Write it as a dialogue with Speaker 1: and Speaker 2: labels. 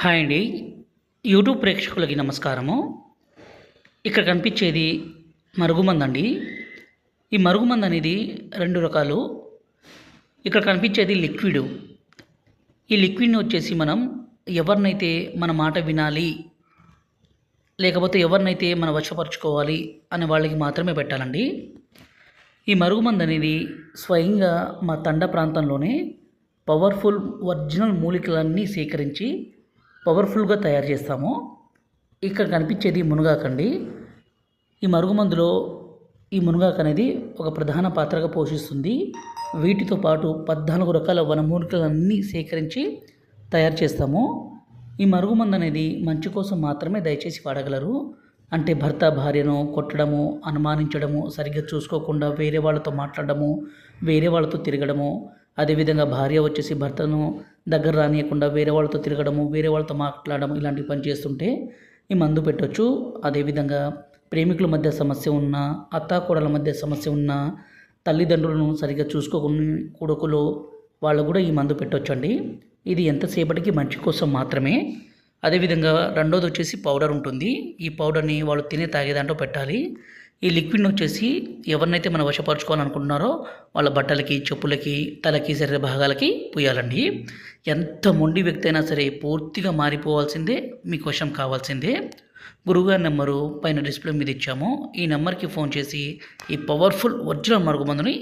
Speaker 1: Hi అండి. YouTube ప్రేక్షకులకి నమస్కారము. ఇక్కడ కనిపించేది మరుగుమందండి. ఈ మరుగుమందు అనేది 2 రకాలు. ఇక్కడ కనిపించేది లిక్విడు. ఈ లిక్విడ్‌ని వచ్చేసి మనం ఎవరినైతే మన మాట వినాలి, లేకపోతే ఎవరినైతే మనం వశపరుచుకోవాలి అనే వాళ్ళకి మాత్రమే పెట్టాలండి. ఈ మరుగుమందు అనేది స్వయంగా మా తండా ప్రాంతంలోనే పవర్‌ఫుల్ ఒరిజినల్ మూలికలన్నీ సేకరించి పవర్ఫుల్గా తయారు చేస్తాము. ఇక్కడ కనిపించేది మునగాకండి. ఈ మరుగుమందులో ఈ మునగాకు అనేది ఒక ప్రధాన పాత్రగా పోషిస్తుంది. వీటితో పాటు 14 రకాల వనమూలికలన్నీ సేకరించి తయారు చేస్తాము. ఈ మరుగుమందు అనేది మంచి కోసం మాత్రమే దయచేసి వాడగలరు. అంటే భర్త భార్యను కొట్టడము, అనుమానించడము, సరిగ్గా చూసుకోకుండా వేరే వాళ్ళతో మాట్లాడడము, వేరే వాళ్ళతో తిరగడము, అదేవిధంగా భార్య వచ్చేసి భర్తను దగ్గర రానియకుండా వేరే వాళ్ళతో తిరగడము, వేరే వాళ్ళతో మాట్లాడడం ఇలాంటి పని చేస్తుంటే ఈ మందు పెట్టొచ్చు. అదేవిధంగా ప్రేమికుల మధ్య సమస్య ఉన్నా, అత్తాకోడల మధ్య సమస్య ఉన్నా, తల్లిదండ్రులను సరిగ్గా చూసుకోకుండా కొడుకులు వాళ్ళు కూడా ఈ మందు పెట్టొచ్చండి. ఇది ఎంతసేపటికి మంచి కోసం మాత్రమే. అదేవిధంగా రెండోది వచ్చేసి పౌడర్ ఉంటుంది. ఈ పౌడర్ని వాళ్ళు తినే తాగే దాంట్లో పెట్టాలి. ఈ లిక్విడ్ని వచ్చేసి ఎవరినైతే మనం వశపరుచుకోవాలనుకుంటున్నారో వాళ్ళ బట్టలకి, చెప్పులకి, తలకి, శరీర భాగాలకి పూయాలండి. ఎంత మొండి వ్యక్తి అయినా సరే పూర్తిగా మారిపోవాల్సిందే, మీకు వశం కావాల్సిందే. గురువుగారి నెంబరు పైన డిస్ప్లే మీద ఇచ్చాము. ఈ నెంబర్కి ఫోన్ చేసి ఈ పవర్ఫుల్ ఒరిజినల్ మరుగుమందుని